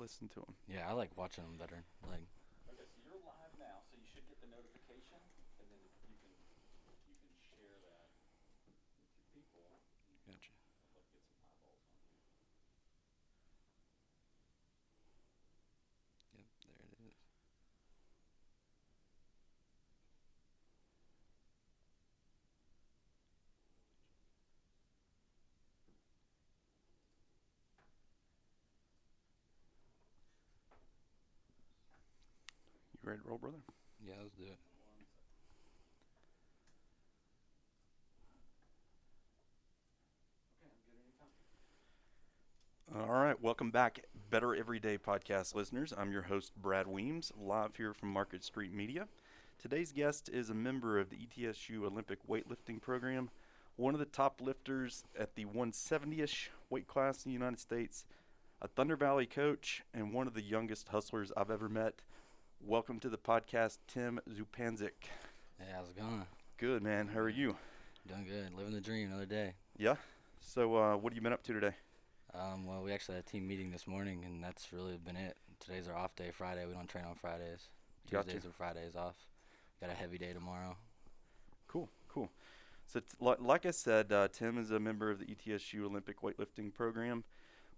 listen to them. Yeah, I like watching them better. Like, Okay, so you're live now, so you should get the notification, and then you can share that with your people. gotcha. I'd love to get some eyeballs on you. Yep, there it is. You ready to roll, brother? Yeah, let's do it. One second. Okay, I'm good anytime. All right, welcome back, Better Everyday Podcast listeners. I'm your host, Brad Weems, live here from Market Street Media. Today's guest is a member of the ETSU Olympic weightlifting program, one of the top lifters at the 170-ish weight class in the United States, a Thunder Valley coach, and one of the youngest hustlers I've ever met. Welcome to the podcast, Tim Zupancic. Hey, how's it going? Good, man. How are you? Doing good. Living the dream another day. Yeah? So what have you been up to today? Well, we actually had a team meeting this morning, and that's really been it. Today's our off day, Friday. We don't train on Fridays. Gotcha. Tuesdays or Fridays off. Got a heavy day tomorrow. Cool. So like I said, Tim is a member of the ETSU Olympic weightlifting program.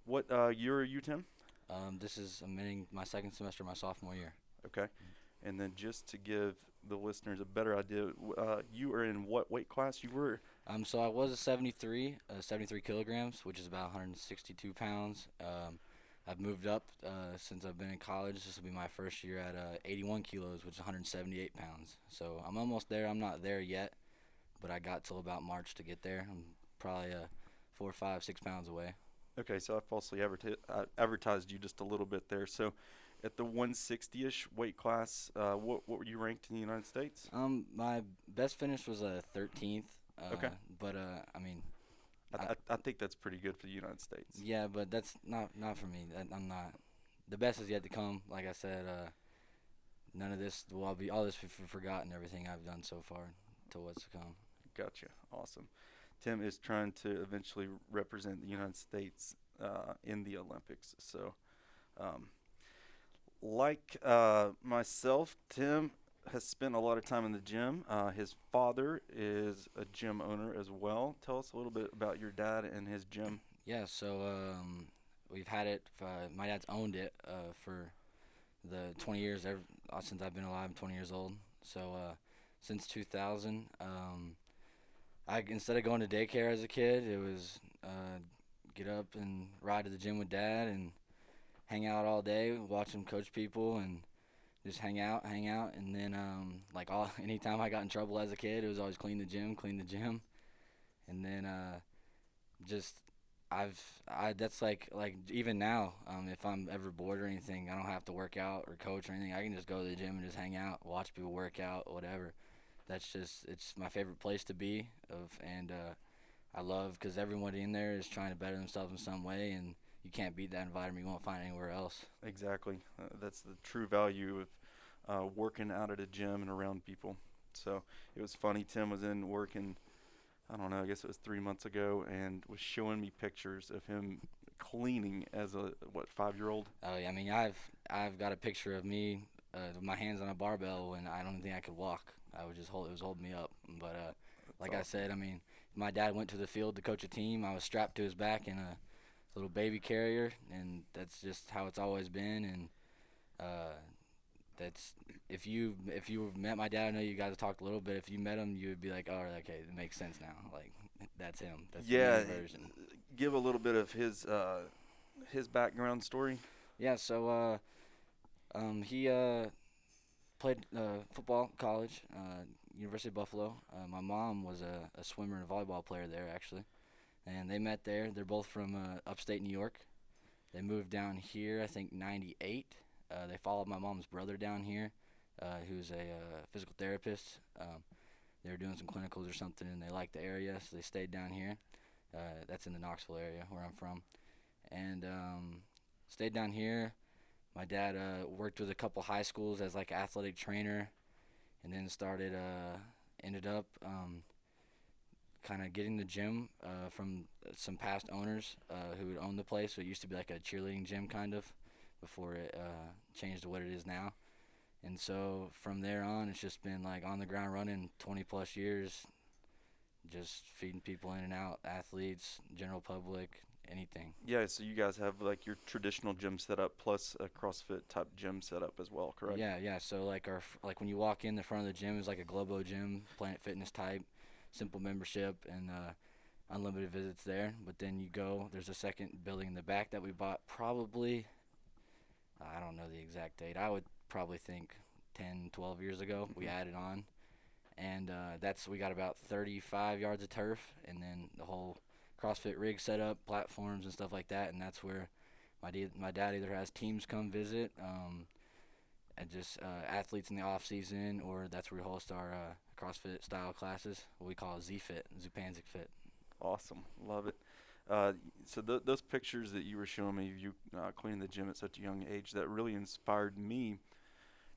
What year are you, Tim? I'm in my second semester, my sophomore year. Okay. And then just to give the listeners a better idea, you are in what weight class you were? So I was a 73 kilograms, which is about 162 pounds. I've moved up since I've been in college. This will be my first year at 81 kilos, which is 178 pounds. So I'm almost there. I'm not there yet, but I got till about March to get there. I'm probably 4, 5, 6 pounds away. Okay, so I falsely advertised you just a little bit there. So at the 160-ish weight class, what were you ranked in the United States? My best finish was a 13th. Okay. But I mean, I think that's pretty good for the United States. yeah, but that's not for me. I'm not. The best is yet to come. Like I said, none of this will all this forgotten. Everything I've done so far to what's to come. Gotcha. Awesome. Tim is trying to eventually represent the United States in the Olympics. So, like myself, Tim has spent a lot of time in the gym. His father is a gym owner as well. Tell us a little bit about your dad and his gym. Yeah, so we've had it. My dad's owned it for the 20 years since I've been alive. I'm 20 years old. So since 2000, instead of going to daycare as a kid, it was get up and ride to the gym with dad and hang out all day, watch him coach people, and just hang out. And then anytime I got in trouble as a kid, it was always clean the gym. And then that's like even now, if I'm ever bored or anything, I don't have to work out or coach or anything. I can just go to the gym and just hang out, watch people work out, whatever. It's my favorite place to be and I love because everybody in there is trying to better themselves in some way, and you can't beat that environment. You won't find it anywhere else. Exactly. That's the true value of working out at a gym and around people. So it was funny. Tim was in working, I don't know, I guess it was 3 months ago, and was showing me pictures of him cleaning as a 5-year-old. Oh yeah, I mean I've got a picture of me with my hands on a barbell when I don't think I could walk. I would just it was holding me up. But like awesome. I said, I mean my dad went to the field to coach a team. I was strapped to his back in a little baby carrier, and that's just how it's always been. And that's if you met my dad, I know you guys talked a little bit. If you met him, you would be like, oh, okay, it makes sense now. Like that's him. That's Yeah. the version. Give a little bit of his background story. Yeah. So he played football in college, University of Buffalo. My mom was a swimmer and a volleyball player there, actually. And they met there. They're both from upstate New York. They moved down here, I think, 98. They followed my mom's brother down here, who's a physical therapist. They were doing some clinicals or something, and they liked the area, so they stayed down here. That's in the Knoxville area where I'm from. And stayed down here. My dad worked with a couple high schools as like athletic trainer, and then ended up kind of getting the gym from some past owners who had owned the place. So it used to be like a cheerleading gym kind of. before it changed to what it is now. And so from there on, it's just been like on the ground running 20 plus years, just feeding people in and out, athletes, general public, anything. Yeah, so you guys have like your traditional gym setup plus a CrossFit type gym setup as well, correct? Yeah. So like like when you walk in the front of the gym is like a Globo gym, Planet Fitness type, simple membership and unlimited visits there. But then you go, there's a second building in the back that we bought probably, I don't know the exact date. I would probably think 10, 12 years ago. We added on. And we got about 35 yards of turf and then the whole CrossFit rig setup, platforms and stuff like that. And that's where my dad either has teams come visit and just athletes in the off season, or that's where we host our CrossFit style classes, what we call ZFit, Zupancic Fit. Awesome, love it. So those pictures that you were showing me of you cleaning the gym at such a young age, that really inspired me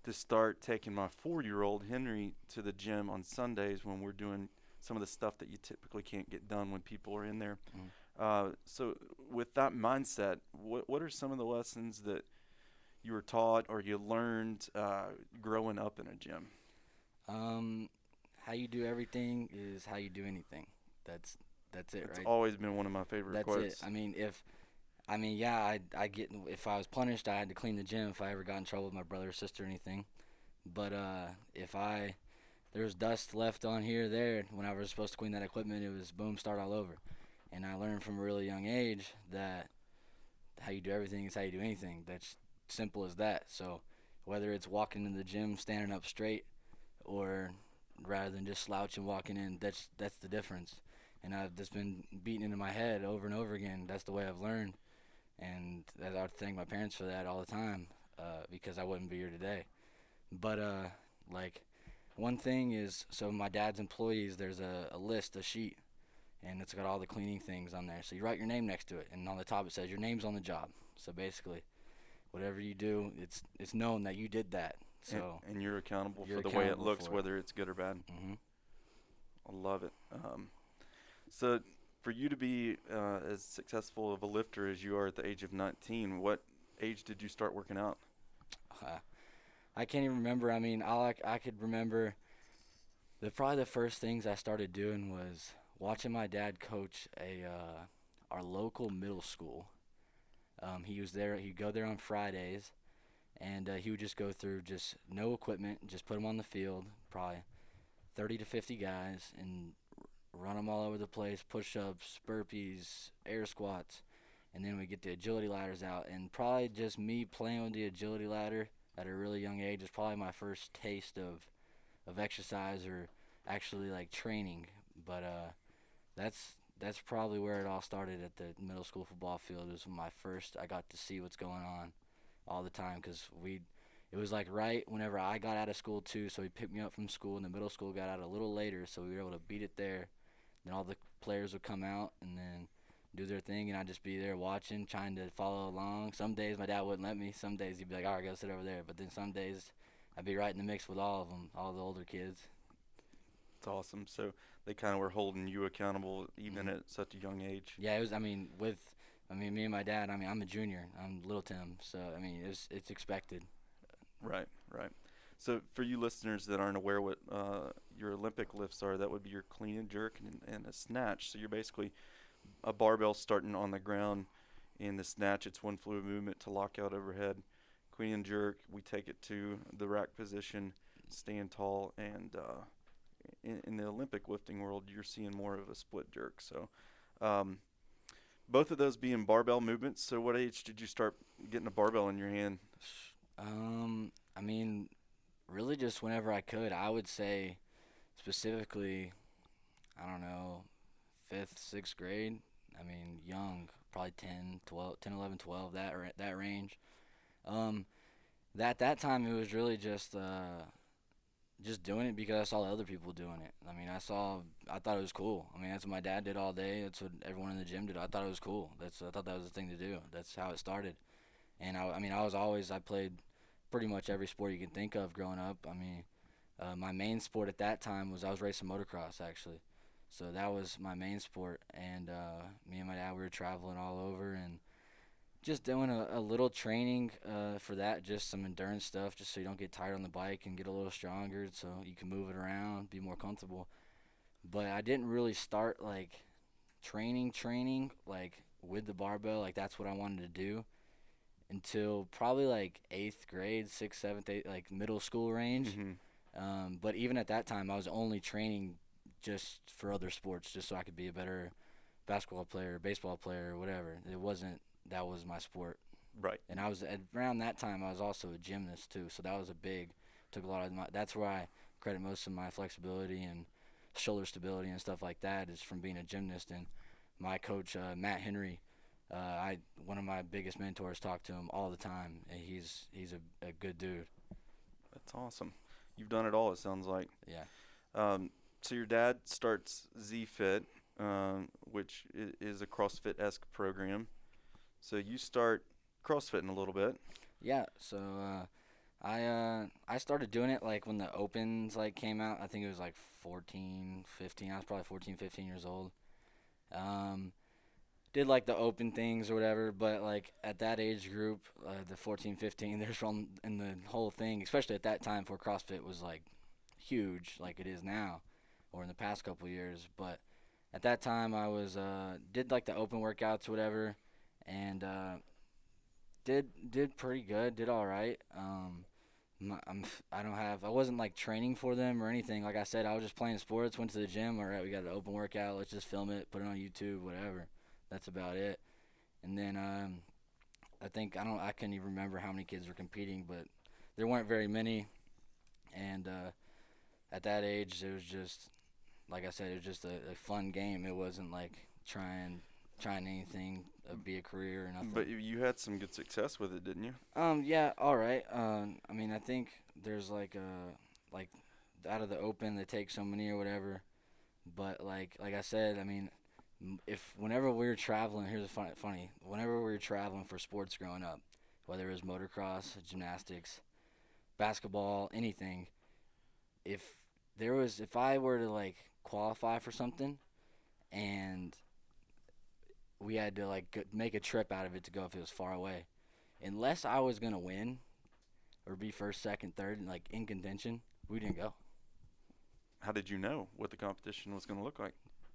to start taking my 4-year-old Henry to the gym on Sundays when we're doing some of the stuff that you typically can't get done when people are in there. So with that mindset, what are some of the lessons that you were taught or you learned growing up in a gym? How you do everything is how you do anything. That's it, It's right? always been one of my favorite That's quotes. it. If I was punished, I had to clean the gym if I ever got in trouble with my brother or sister or anything. But if there was dust left on here or there, when I was supposed to clean that equipment, it was boom, start all over. And I learned from a really young age that how you do everything is how you do anything. That's simple as that. So whether it's walking in the gym, standing up straight, or rather than just slouching, walking in, that's the difference. And I've just been beaten into my head over and over again. That's the way I've learned. And I would thank my parents for that all the time because I wouldn't be here today. But, one thing is, so my dad's employees, there's a list, a sheet, and it's got all the cleaning things on there. So you write your name next to it, and on the top it says your name's on the job. So basically, whatever you do, it's known that you did that. So and you're accountable you're for the way it accountable looks, for it. whether it's good or bad. Mm-hmm. I love it. So for you to be as successful of a lifter as you are at the age of 19, what age did you start working out? I can't even remember. I mean, I could remember probably the first things I started doing was watching my dad coach our local middle school. He was there. He'd go there on Fridays, and he would just go through just no equipment, just put them on the field, probably 30 to 50 guys, and run them all over the place, push-ups, burpees, air squats, and then we get the agility ladders out. And probably just me playing with the agility ladder at a really young age is probably my first taste of exercise or actually like training. But that's probably where it all started at the middle school football field. It was my first. I got to see what's going on all the time because it was like right whenever I got out of school too. So he picked me up from school, and the middle school got out a little later, so we were able to beat it there. Then all the players would come out and then do their thing, and I'd just be there watching, trying to follow along. Some days my dad wouldn't let me. Some days he'd be like, all right, go sit over there. But then some days I'd be right in the mix with all of them, all the older kids. It's awesome. So they kind of were holding you accountable even at such a young age. Yeah, it was. Me and my dad. I'm a junior. I'm little Tim, so it's expected. Right. So for you listeners that aren't aware what your Olympic lifts are, that would be your clean and jerk and a snatch. So you're basically a barbell starting on the ground. In the snatch, it's one fluid movement to lock out overhead. Clean and jerk, we take it to the rack position, stand tall, and in the Olympic lifting world, you're seeing more of a split jerk. So both of those being barbell movements. So what age did you start getting a barbell in your hand? Really just whenever I could. I would say specifically, I don't know, 5th, 6th grade. Young, probably 10, 11, 12, that range. That time it was really just doing it because I saw other people doing it. I thought it was cool. That's what my dad did all day. That's what everyone in the gym did. I thought it was cool. I thought that was the thing to do. That's how it started. And I played pretty much every sport you can think of growing up. My main sport at that time I was racing motocross, actually. So that was my main sport. And me and my dad, we were traveling all over and Just doing a little training for that, just some endurance stuff, just so you don't get tired on the bike and get a little stronger so you can move it around, be more comfortable. But I didn't really start, like, training, like, with the barbell, like, that's what I wanted to do until probably, like, 8th grade, 6th, 7th, 8th, like, middle school range. But even at that time, I was only training just for other sports, just so I could be a better basketball player, baseball player, whatever. It wasn't that was my sport. Right. And I was around that time. I was also a gymnast too, so that was took a lot of my. That's where I credit most of my flexibility and shoulder stability and stuff like that is from being a gymnast. And my coach Matt Henry, one of my biggest mentors, talk to him all the time, and he's a good dude. That's awesome. You've done it all, it sounds like. Yeah. So your dad starts ZFit, which is a CrossFit-esque program. So you start CrossFitting a little bit. Yeah. So I started doing it like when the opens like came out. I think it was like 14, 15. I was probably 14, 15 years old. Did like the open things or whatever, but like at that age group, the 14, 15, there's from in the whole thing, especially at that time before CrossFit was like huge like it is now or in the past couple of years. But at that time I was did like the open workouts or whatever, and did pretty good, did all right. I wasn't like training for them or anything. Like I said, I was just playing sports, went to the gym. All right, we got an open workout. Let's just film it, put it on YouTube, whatever. That's about it. And then I couldn't even remember how many kids were competing, but there weren't very many. And at that age, it was just, like I said, it was just a fun game. It wasn't like trying anything, be a career or nothing. But you had some good success with it, didn't you? Yeah, all right. I mean, I think there's like out of the open they take so many or whatever. But like I said, I mean, whenever we were traveling, here's a funny. Whenever we were traveling for sports growing up, whether it was motocross, gymnastics, basketball, anything, if I were to like qualify for something, and we had to like make a trip out of it to go if it was far away, unless I was gonna win or be first, second, third, and like in contention, we didn't go. How did you know what the competition was going to look like?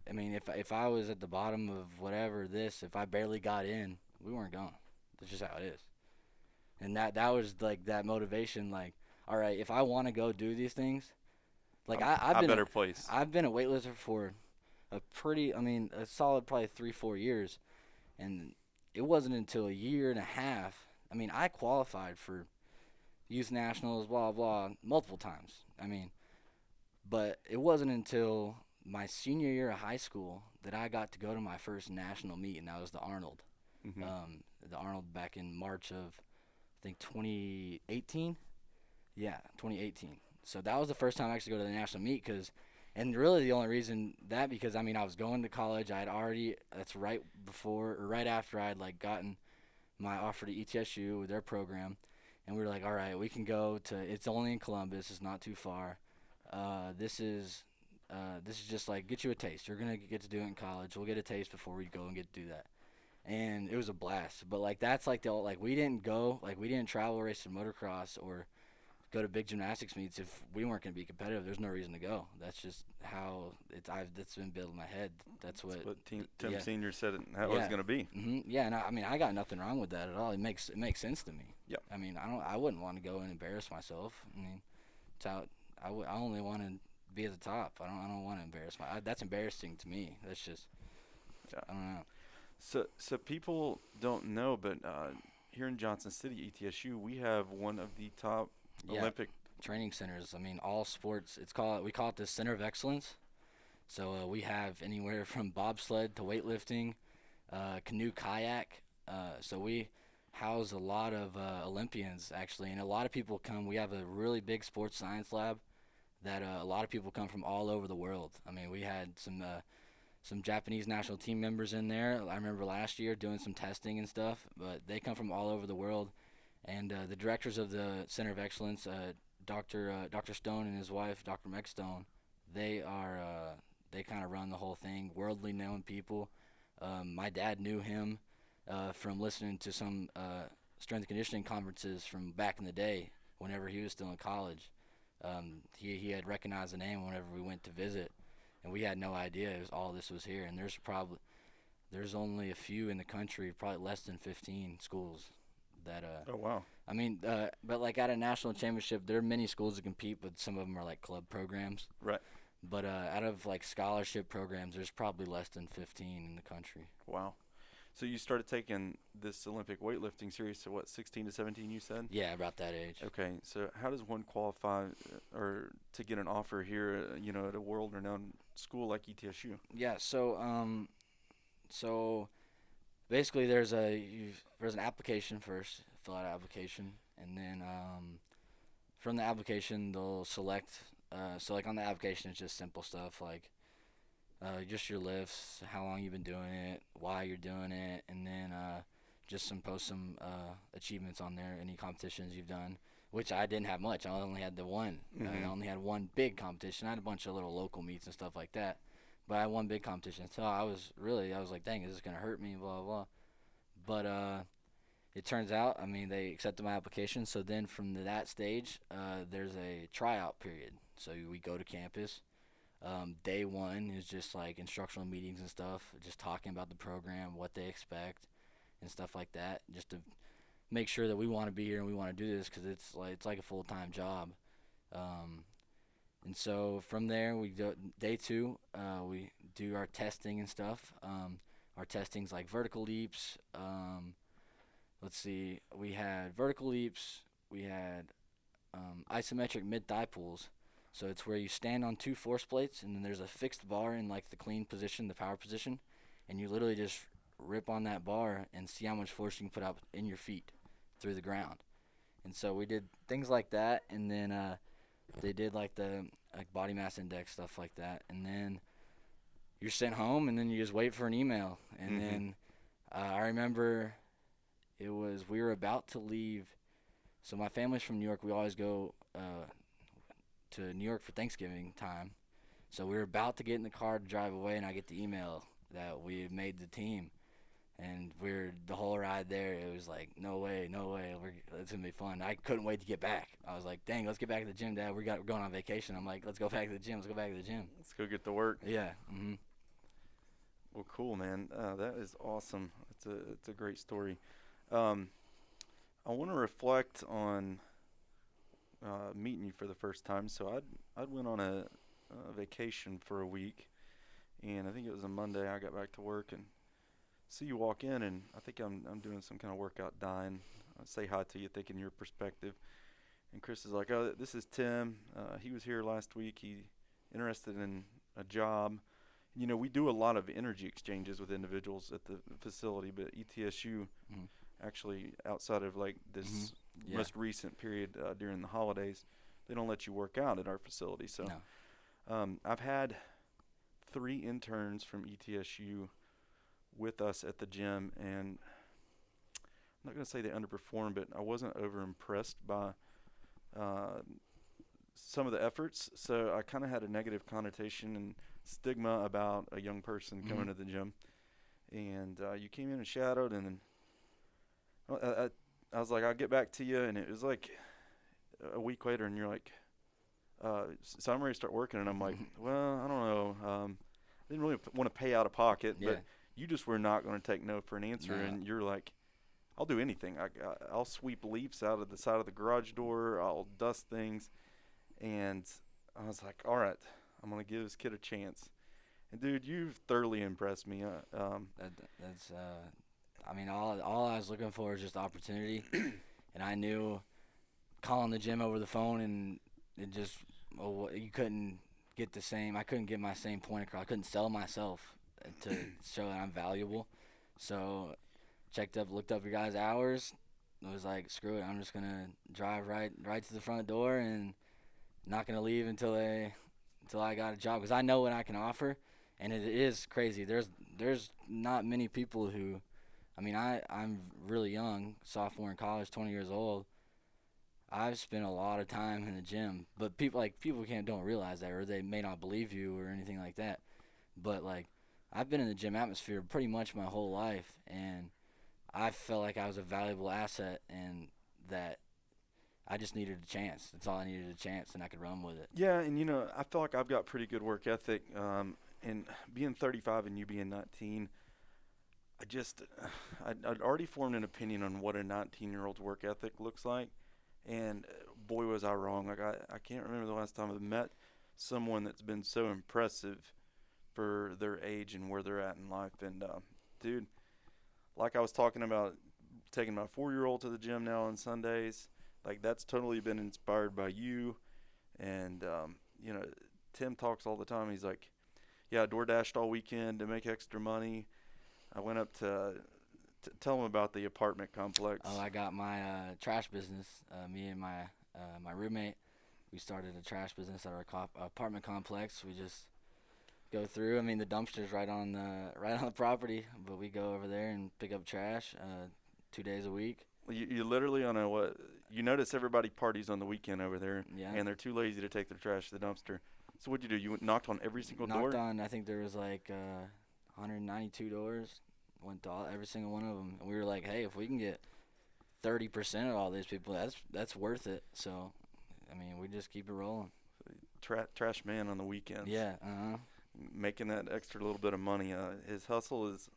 I mean, if I was at the bottom of whatever if I barely got in, we weren't going. That's just how it is. And that was like that motivation. Like, all right, if I want to go do these things, like I've been better place. I've been a weightlifter for a solid probably 3-4 years, and it wasn't until a year and a half. I mean, I qualified for youth nationals, blah blah, multiple times. I mean, but it wasn't until my senior year of high school that I got to go to my first national meet, and that was the Arnold. Mm-hmm. The Arnold back in March of, I think, 2018. Yeah, 2018. So that was the first time I actually go to the national meet, and really the only reason because I mean I was going to college. That's right before or right after I had like gotten my offer to ETSU with their program, and we were like, all right, we can go to. It's only in Columbus. It's not too far. This is just like get you a taste. You're gonna get to do it in college. We'll get a taste before we go and get to do that. And it was a blast. But like that's like we didn't go, like we didn't travel race to motocross or go to big gymnastics meets if we weren't gonna be competitive. There's no reason to go. That's just how that's been built in my head. That's what Tim Senior said how it was gonna be. Mm-hmm. Yeah, and I mean I got nothing wrong with that at all. It makes sense to me. Yeah. I mean I wouldn't want to go and embarrass myself. I mean, it's how I only want to be at the top. I don't want to embarrass that's embarrassing to me. That's just I don't know. So people don't know, but here in Johnson City, ETSU, we have one of the top Olympic training centers. I mean, all sports. We call it the Center of Excellence. So we have anywhere from bobsled to weightlifting, canoe, kayak. So we house a lot of Olympians actually, and a lot of people come. We have a really big sports science lab that a lot of people come from all over the world. I mean, we had some Japanese national team members in there. I remember last year doing some testing and stuff, but they come from all over the world. And the directors of the Center of Excellence, Dr. Stone and his wife, Dr. Meg Stone, they kind of run the whole thing, worldly known people. My dad knew him from listening to some strength and conditioning conferences from back in the day whenever he was still in college. He had recognized the name whenever we went to visit, and we had no idea all this was here. And there's only a few in the country, probably less than 15 schools that Oh, wow. I mean, but like at a national championship, there are many schools that compete, but some of them are like club programs. Right. But out of like scholarship programs, there's probably less than 15 in the country. Wow. So you started taking this Olympic weightlifting series to what, 16 to 17, you said? Yeah, about that age. Okay. So how does one qualify or to get an offer here, at a world-renowned school like ETSU? Yeah. So basically, there's an application first. Fill out an application, and then from the application, they'll select. So like on the application, it's just simple stuff like just your lifts, how long you've been doing it, why you're doing it, and then just post some achievements on there, any competitions you've done, which I didn't have much. I only had the one. I only had one big competition. I had a bunch of little local meets and stuff like that, but I had one big competition. So I was like, dang, is this going to hurt me, blah, blah, blah. But it turns out, I mean, they accepted my application. So then from that stage, there's a tryout period. So we go to campus. Day one is just like instructional meetings and stuff, just talking about the program, what they expect, and stuff like that, just to make sure that we want to be here and we want to do this because it's like a full-time job. And so from there, we go day two. We do our testing and stuff. Our testing's like vertical leaps. Let's see, we had vertical leaps. We had isometric mid-thigh pulls. So it's where you stand on two force plates, and then there's a fixed bar in like the clean position, the power position, and you literally just rip on that bar and see how much force you can put out in your feet through the ground. And so we did things like that, and then they did like the body mass index, stuff like that, and then you're sent home, and then you just wait for an email. And then I remember we were about to leave. So my family's from New York. We always go to New York for Thanksgiving time. So we were about to get in the car to drive away, and I get the email that we had made the team. And the whole ride there, it was like, no way, it's going to be fun. I couldn't wait to get back. I was like, dang, let's get back to the gym, Dad. We're going on vacation. I'm like, let's go back to the gym. Let's go get to work. Yeah. Well, cool, man. That is awesome. It's a great story. I want to reflect on meeting you for the first time. So I went on a vacation for a week, and I think it was a Monday. I got back to work and see you walk in, and I think I'm doing some kind of workout dying. I say hi to you, thinking your perspective. And Chris is like, "Oh, this is Tim. He was here last week. He interested in a job." We do a lot of energy exchanges with individuals at the facility, but ETSU actually, outside of like this most recent period during the holidays, they don't let you work out at our facility. So I've had 3 interns from ETSU with us at the gym, and I'm not going to say they underperformed, but I wasn't over impressed by some of the efforts. So I kind of had a negative connotation and stigma about a young person coming to the gym. And you came in and shadowed, and then I was like, I'll get back to you. And it was like a week later, and you're like, so I'm ready to start working. And I'm like, well, I don't know. I didn't really want to pay out of pocket, but you just were not going to take no for an answer. No. And you're like, I'll do anything. I'll sweep leaves out of the side of the garage door. I'll dust things. And I was like, all right, I'm going to give this kid a chance. And, dude, you've thoroughly impressed me. I mean, all I was looking for is just opportunity. And I knew calling the gym over the phone, and it just, you couldn't get the same. I couldn't get my same point across. I couldn't sell myself to show that I'm valuable. So looked up your guys' hours. I was like, screw it. I'm just going to drive right to the front door and not going to leave until I got a job, because I know what I can offer. And it is crazy. There's not many people who, I mean, I'm really young, sophomore in college, 20 years old. I've spent a lot of time in the gym, but people don't realize that, or they may not believe you or anything like that. But like, I've been in the gym atmosphere pretty much my whole life, and I felt like I was a valuable asset and that I just needed a chance. That's all I needed, a chance, and I could run with it. Yeah, and I feel like I've got pretty good work ethic. And being 35 and you being 19, I'd already formed an opinion on what a 19-year-old's work ethic looks like, and boy was I wrong. Like I can't remember the last time I've met someone that's been so impressive for their age and where they're at in life. And dude, like I was talking about, taking my 4-year-old to the gym now on Sundays, like that's totally been inspired by you. And Tim talks all the time. He's like, yeah, I door dashed all weekend to make extra money. I went up to tell him about the apartment complex. Oh, I got my trash business. Me and my roommate, we started a trash business at our apartment complex. We just go through. I mean, the dumpster's right on the property, but we go over there and pick up trash 2 days a week. You literally on a what? You notice everybody parties on the weekend over there, Yeah. and they're too lazy to take their trash to the dumpster. So what'd you do? You knocked on every single door? Knocked on. I think there was like 192 doors. Went to every single one of them, and we were like, "Hey, if we can get 30% of all these people, that's worth it." So, I mean, we just keep it rolling. Trash man on the weekends. Yeah. Making that extra little bit of money. His hustle is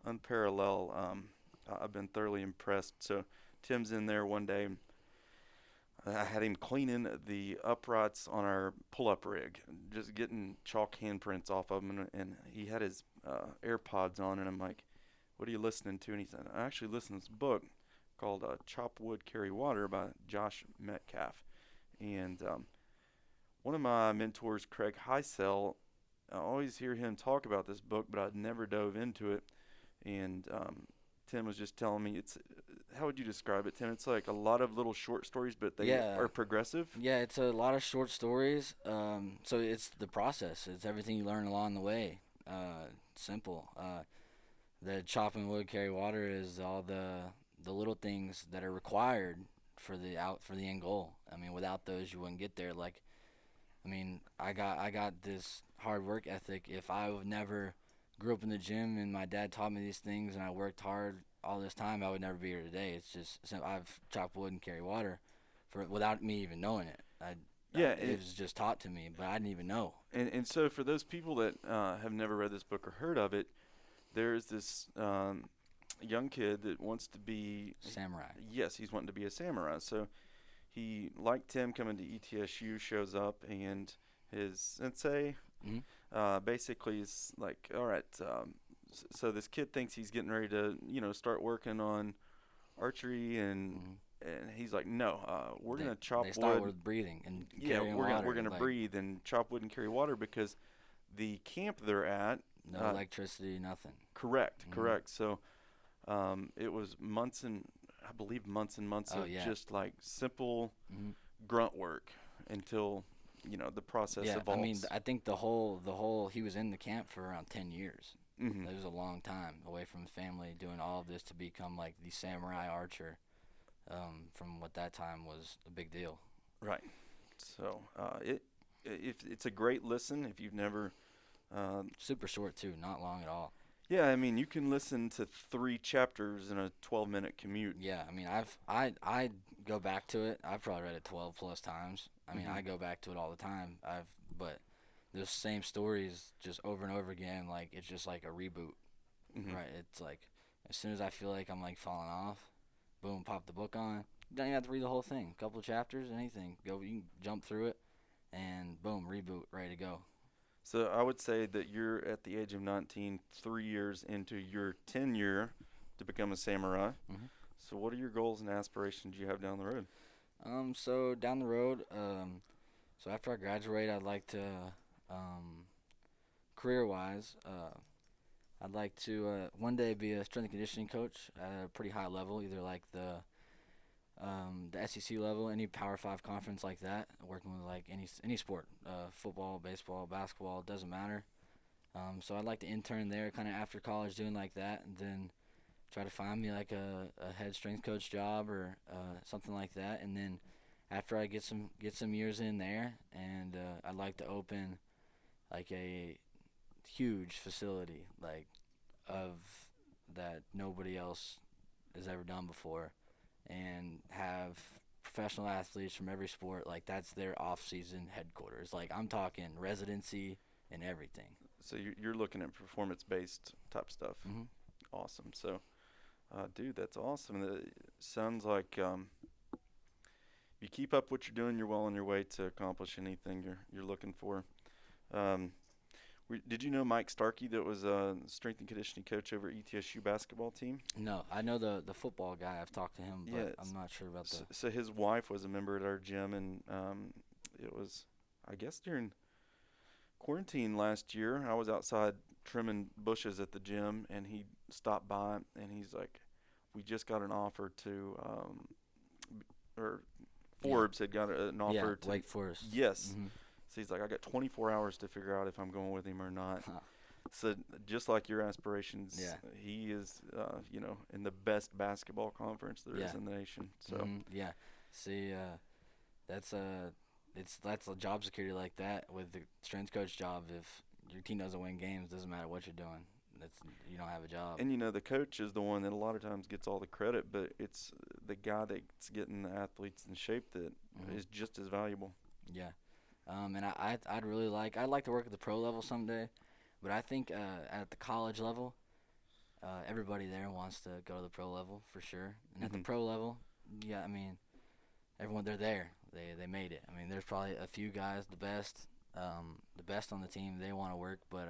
unparalleled. I've been thoroughly impressed. So Tim's in there one day. I had him cleaning the uprights on our pull-up rig, just getting chalk handprints off of them, and he had his AirPods on, and I'm like, what are you listening to? And he said, I actually listen to this book called Chop Wood, Carry Water by Josh Metcalf. And one of my mentors, Craig Heisel, I always hear him talk about this book, but I'd never dove into it. And Tim was just telling me, how would you describe it, Tim? It's like a lot of little short stories, but they are progressive. Yeah, it's a lot of short stories. So it's the process. It's everything you learn along the way. Simple. The chopping wood, carry water is all the little things that are required for the end goal. I mean, without those, you wouldn't get there. Like, I mean, I got this hard work ethic. If I would never grew up in the gym and my dad taught me these things and I worked hard all this time, I would never be here today. It's just I've chopped wood and carry water without me even knowing it. It was just taught to me, but I didn't even know. And so for those people that have never read this book or heard of it, there's this young kid that wants to be samurai. Yes, he's wanting to be a samurai. So he, like Tim, coming to ETSU, shows up, and his sensei basically is like, all right, so this kid thinks he's getting ready to, start working on archery, and he's like, no, we're gonna chop wood. They start with breathing and carrying water. We're gonna breathe and chop wood and carry water, because the camp they're at, no electricity, nothing. Correct. So it was months and months of just like simple grunt work until the process evolves. I mean, I think the whole he was in the camp for around 10 years. Mm-hmm. It was a long time away from family, doing all of this to become like the samurai archer. From what that time was a big deal. Right. So it's a great listen if you've never. Super short too, not long at all. Yeah, I mean, you can listen to 3 chapters in a 12-minute commute. Yeah, I mean, I go back to it. I've probably read it 12 plus times. I mean, I go back to it all the time. But those same stories just over and over again, like it's just like a reboot, right? It's like as soon as I feel like I'm like falling off, boom, pop the book on. You don't even have to read the whole thing. A couple of chapters, anything. You can jump through it, and boom, reboot, ready to go. So I would say that you're at the age of 19, 3 years into your tenure to become a samurai. Mm-hmm. So what are your goals and aspirations you have down the road? So down the road, so after I graduate, I'd like to, career-wise, I'd like to one day be a strength and conditioning coach at a pretty high level, either like the SEC level, any Power 5 conference like that, working with like any sport, football, baseball, basketball, doesn't matter. So I'd like to intern there kind of after college doing like that, and then try to find me like a head strength coach job or something like that. And then after I get some years in there, and I'd like to open like a huge facility like of that nobody else has ever done before, and have professional athletes from every sport. Like, that's their off-season headquarters. Like, I'm talking residency and everything. So you're looking at performance-based type stuff. Mm-hmm. Awesome. So, dude, that's awesome. It sounds like you keep up what you're doing, you're well on your way to accomplish anything you're looking for. Um, did you know Mike Starkey, that was a strength and conditioning coach over at ETSU basketball team? No, I know the football guy. I've talked to him, but Yeah, I'm not sure about the. So his wife was a member at our gym, and it was, I guess, during quarantine last year. I was outside trimming bushes at the gym, and he stopped by, and he's like, "We just got an offer to, or Forbes had got an offer to Wake Forest. Yes. Mm-hmm. So he's like, I got 24 hours to figure out if I'm going with him or not. Huh. So just like your aspirations, Yeah. he is, in the best basketball conference there is Yeah. in the nation. So Yeah. See, that's a job security like that with the strength coach job. If your team doesn't win games, doesn't matter what you're doing. You don't have a job. And the coach is the one that a lot of times gets all the credit, but it's the guy that's getting the athletes in shape that is just as valuable. Yeah. And I'd like to work at the pro level someday, but I think at the college level, everybody there wants to go to the pro level for sure. And at the pro level, yeah, I mean, everyone, they're there. They made it. I mean, there's probably a few guys, the best on the team. They want to work, but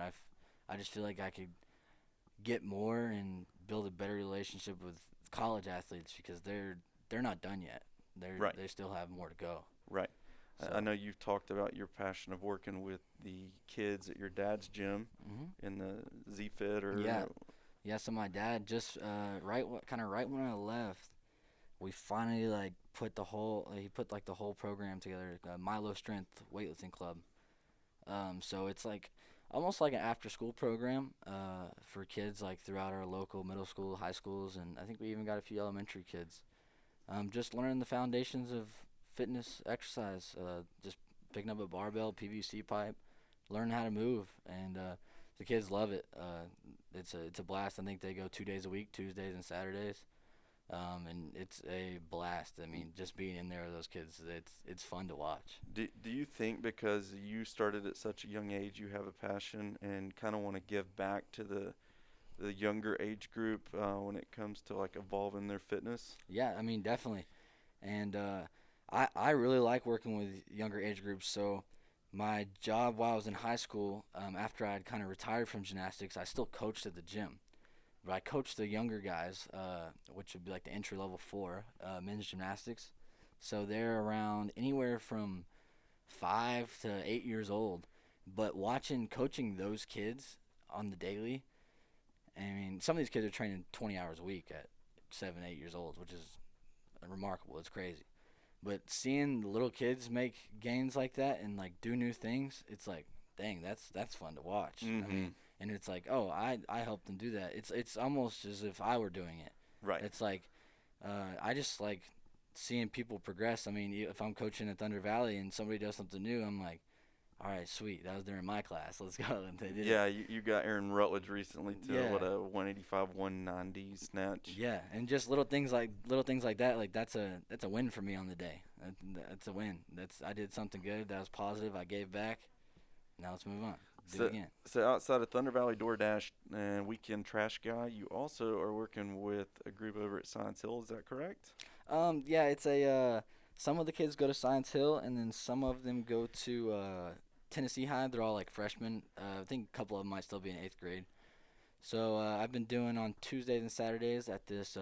I just feel like I could get more and build a better relationship with college athletes because they're not done yet. They still have more to go. Right. So. I know you've talked about your passion of working with the kids at your dad's gym in the ZFit or Yeah. So my dad just right when I left, we finally put the whole program together, Milo Strength Weightlifting Club. So it's almost like an after-school program for kids throughout our local middle school, high schools, and I think we even got a few elementary kids. Just learning the foundations of fitness, exercise, just picking up a barbell, PVC pipe, learning how to move, and the kids love it. It's a blast. I think they go 2 days a week, Tuesdays and Saturdays, and it's a blast. I mean, just being in there with those kids, it's fun to watch. Do you think because you started at such a young age, you have a passion and kind of want to give back to the younger age group when it comes to evolving their fitness? Yeah, I mean, definitely. And I really like working with younger age groups. So my job while I was in high school, after I had kind of retired from gymnastics, I still coached at the gym. But I coached the younger guys, which would be the entry level 4 men's gymnastics. So they're around anywhere from 5 to 8 years old. But coaching those kids on the daily, I mean, some of these kids are training 20 hours a week at 7, 8 years old, which is remarkable. It's crazy. But seeing the little kids make gains like that and do new things, it's dang, that's fun to watch. Mm-hmm. I mean, and it's I helped them do that. It's almost as if I were doing it. Right. It's I just like seeing people progress. I mean, if I'm coaching at Thunder Valley and somebody does something new, I'm like, all right, sweet. That was during my class. Let's go. And they did it. You got Aaron Rutledge recently to a 185, 190 snatch. Yeah, and just little things like that. That's a win for me on the day. That's a win. I did something good. That was positive. I gave back. Now let's move on. Do it again. So outside of Thunder Valley DoorDash and Weekend Trash Guy, you also are working with a group over at Science Hill. Is that correct? Yeah, it's some of the kids go to Science Hill, and then some of them go to Tennessee High. They're all freshmen. I think a couple of them might still be in 8th grade. So I've been doing on Tuesdays and Saturdays at this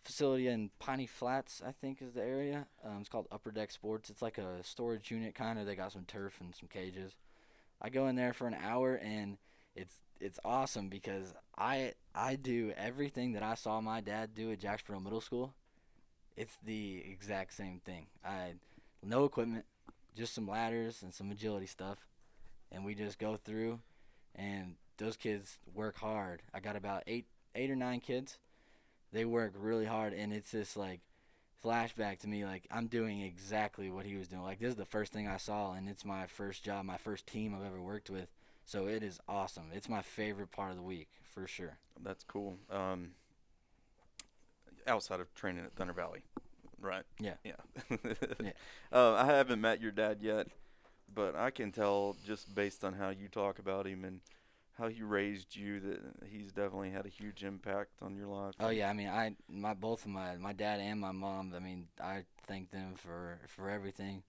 facility in Piney Flats, I think is the area. It's called Upper Deck Sports. It's like a storage unit kind of. They got some turf and some cages. I go in there for an hour, and it's awesome because I do everything that I saw my dad do at Jacksboro Middle School. It's the exact same thing. No equipment, just some ladders and some agility stuff, and we just go through, and those kids work hard. I got about eight or 9 kids. They work really hard, and it's this flashback to me, I'm doing exactly what he was doing. This is the first thing I saw, and it's my first job, my first team I've ever worked with. So it is awesome. It's my favorite part of the week for sure. That's cool. outside of training at Thunder Valley, right? Yeah. Yeah. Yeah. I haven't met your dad yet, but I can tell just based on how you talk about him and how he raised you that he's definitely had a huge impact on your life. Oh yeah, I mean, both of my dad and my mom. I mean, I thank them for everything.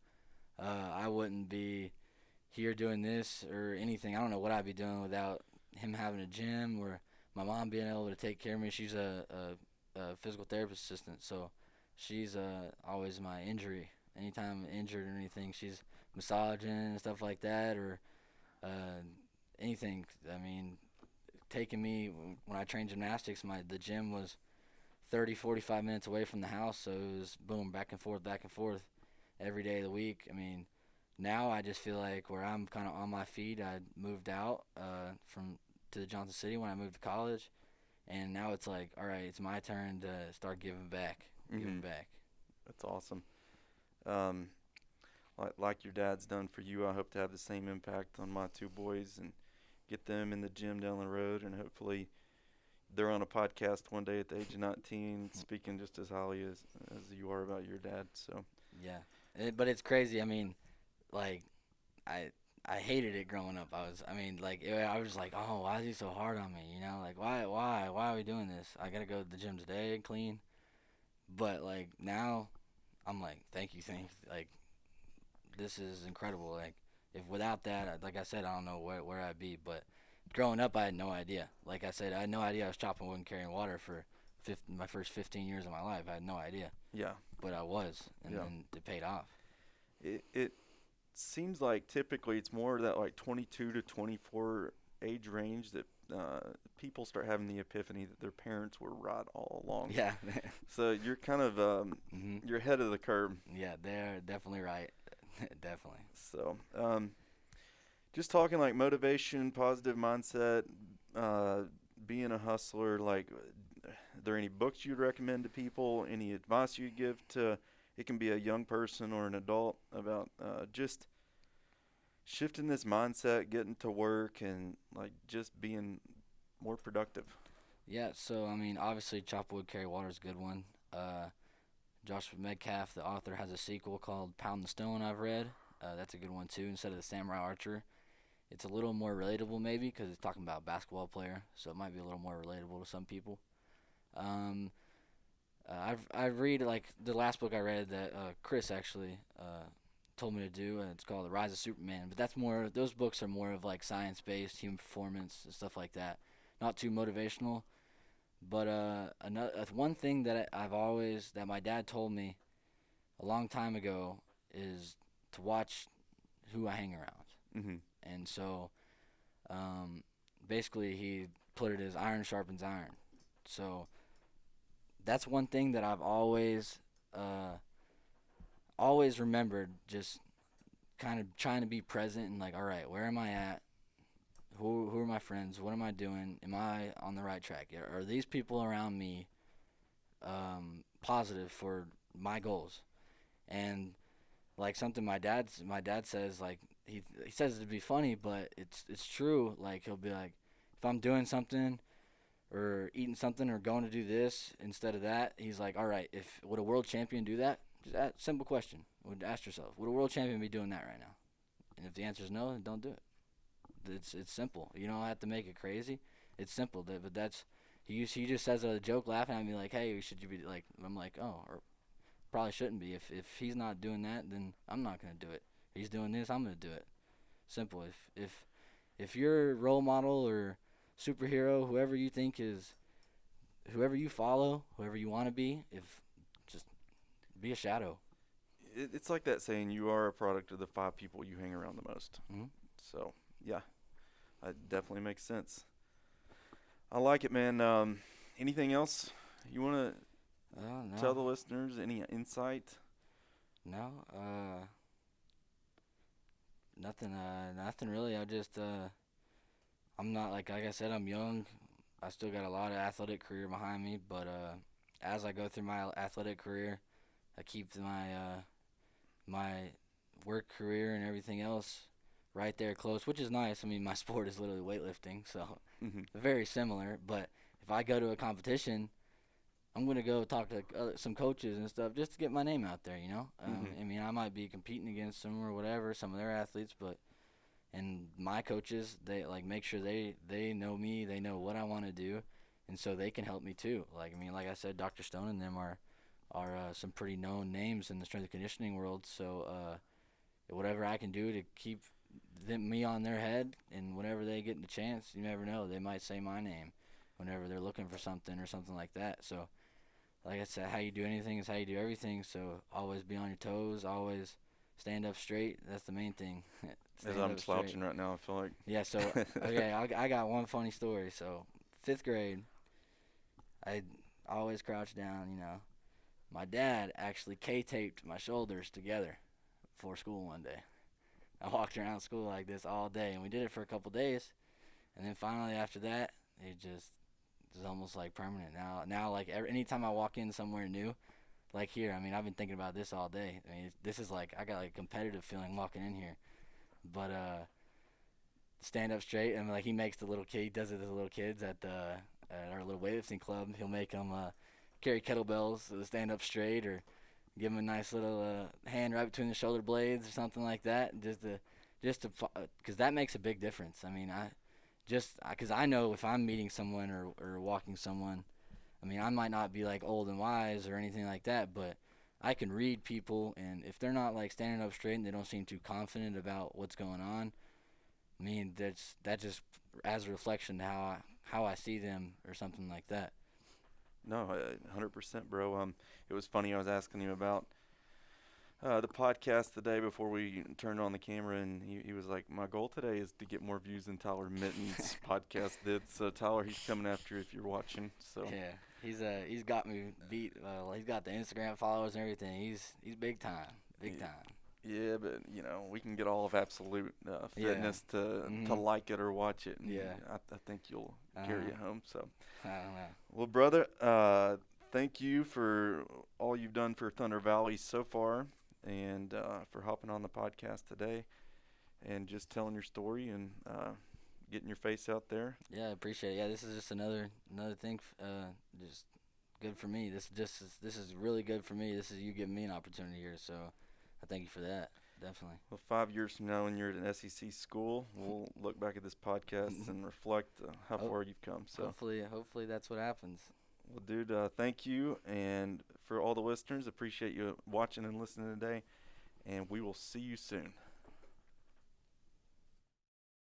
I wouldn't be here doing this or anything. I don't know what I'd be doing without him having a gym or my mom being able to take care of me. She's a physical therapist assistant, so she's always my injury. Anytime I'm injured or anything, she's massaging and stuff like that, or uh, anything. I mean, taking me when I trained gymnastics, the gym was 30, 45 minutes away from the house, so it was boom, back and forth every day of the week. I mean, now I just feel like where I'm kind of on my feet. I moved out from to the Johnson City when I moved to college, and now it's like, all right, it's my turn to start giving back. That's awesome. Like your dad's done for you, I hope to have the same impact on my two boys and get them in the gym down the road, and hopefully they're on a podcast one day at the age of 19 speaking just as highly as you are about your dad. So Yeah, but it's crazy. I mean, like, I hated it growing up. I was like, oh, why is he so hard on me? You know, like, why are we doing this? I gotta go to the gym today and clean. But like now, I'm like, thank you. Like, this is incredible. Like, if without that, like I said, I don't know where I'd be. But growing up, I had no idea. Like I said, I had no idea I was chopping wood and carrying water for my first 15 years of my life. I had no idea. yeah, But I was, and then it paid off. it seems like typically it's more that like 22 to 24 age range that people start having the epiphany that their parents were right all along. Yeah. So you're kind of you're ahead of the curve. Yeah, they're definitely right. Definitely. So just talking like motivation, positive mindset, being a hustler, like are there any books you'd recommend to people, any advice you'd give to, it can be a young person or an adult, about just shifting this mindset, getting to work, and like just being more productive? Yeah, so I mean, obviously, chop wood, carry water is a good one. Joshua Metcalf, the author, has a sequel called Pound the Stone I've read. That's a good one too. Instead of the Samurai Archer, it's a little more relatable maybe because it's talking about a basketball player, so it might be a little more relatable to some people. I read, like, the last book I read that Chris actually told me to do, and it's called The Rise of Superman. But those books are more of like science-based, human performance and stuff like that. Not too motivational. But one thing that that my dad told me a long time ago is to watch who I hang around. Mm-hmm. And so basically he put it as iron sharpens iron. So that's one thing that I've always remembered, just kind of trying to be present and like, all right, where am I at? Who are my friends? What am I doing? Am I on the right track? Are these people around me positive for my goals? And like something my dad says, like he says it to be funny, but it's true. Like he'll be like, if I'm doing something or eating something or going to do this instead of that, he's like, all right, would a world champion do that? Just simple question. Ask yourself, would a world champion be doing that right now? And if the answer is no, then don't do it. It's simple. You don't have to make it crazy. It's simple. But that's he just says a joke, laughing at me like, hey, should you be like? I'm like, oh, or probably shouldn't be. If he's not doing that, then I'm not gonna do it. If he's doing this, I'm gonna do it. Simple. If your role model or superhero, whoever you think is, whoever you follow, whoever you want to be, just be a shadow. It's like that saying, you are a product of the 5 people you hang around the most. Mm-hmm. So yeah, that definitely makes sense. I like it, man. Anything else you want to No. tell the listeners? Any insight? No. Nothing. Nothing really. I'm not like I said, I'm young. I still got a lot of athletic career behind me, but as I go through my athletic career, I keep my work career and everything else right there close, which is nice. I mean, my sport is literally weightlifting, so Mm-hmm. very similar. But if I go to a competition, I'm gonna go talk to some coaches and stuff just to get my name out there, you know. Mhm. I mean, I might be competing against them or whatever, some of their athletes, but and my coaches, they like make sure they know me, they know what I want to do, and so they can help me too. Like I mean, like I said, Dr. Stone and them are some pretty known names in the strength and conditioning world. So whatever I can do to keep me on their head, and whenever they get the chance, you never know, they might say my name whenever they're looking for something or something like that. So like I said, how you do anything is how you do everything. So always be on your toes, always stand up straight. That's the main thing. As Stand I'm up straight. slouching right now, I feel like. Yeah, so okay, I got one funny story. So 5th grade, I always crouched down. You know, my dad actually K-taped my shoulders together before school one day. I walked around school like this all day, and we did it for a couple days, and then finally after that, it just is almost like permanent. Now like anytime I walk in somewhere new, like here, I mean I've been thinking about this all day. I mean this is like I got like a competitive feeling walking in here, but stand up straight, and like he makes the little kid, he does it to the little kids at our little weightlifting club. He'll make them carry kettlebells to stand up straight, or give them a nice little hand right between the shoulder blades or something like that, just to because that makes a big difference. I mean, because I know if I'm meeting someone or walking someone, I mean, I might not be like old and wise or anything like that, but I can read people, and if they're not like standing up straight and they don't seem too confident about what's going on, I mean, that just as a reflection to how I see them or something like that. No, 100%, bro. It was funny. I was asking him about the podcast the day before we turned on the camera, and he was like, "My goal today is to get more views than Tyler Mitten's podcast did." So Tyler, he's coming after you if you're watching. So Yeah, he's got me beat. He's got the Instagram followers and everything. He's big time, big Yeah. time. Yeah, but we can get all of Absolute Fitness to like it or watch it, and Yeah. I think you'll carry it home. So, I don't know. well, brother, thank you for all you've done for Thunder Valley so far, and for hopping on the podcast today, and just telling your story and getting your face out there. Yeah, I appreciate it. Yeah, this is just another thing. Just good for me. This is really good for me. This is you giving me an opportunity here. So I thank you for that. Definitely. Well, 5 years from now, when you're at an SEC school, we'll look back at this podcast and reflect how far you've come. So hopefully that's what happens. Well, dude, thank you. And for all the listeners, appreciate you watching and listening today. And we will see you soon.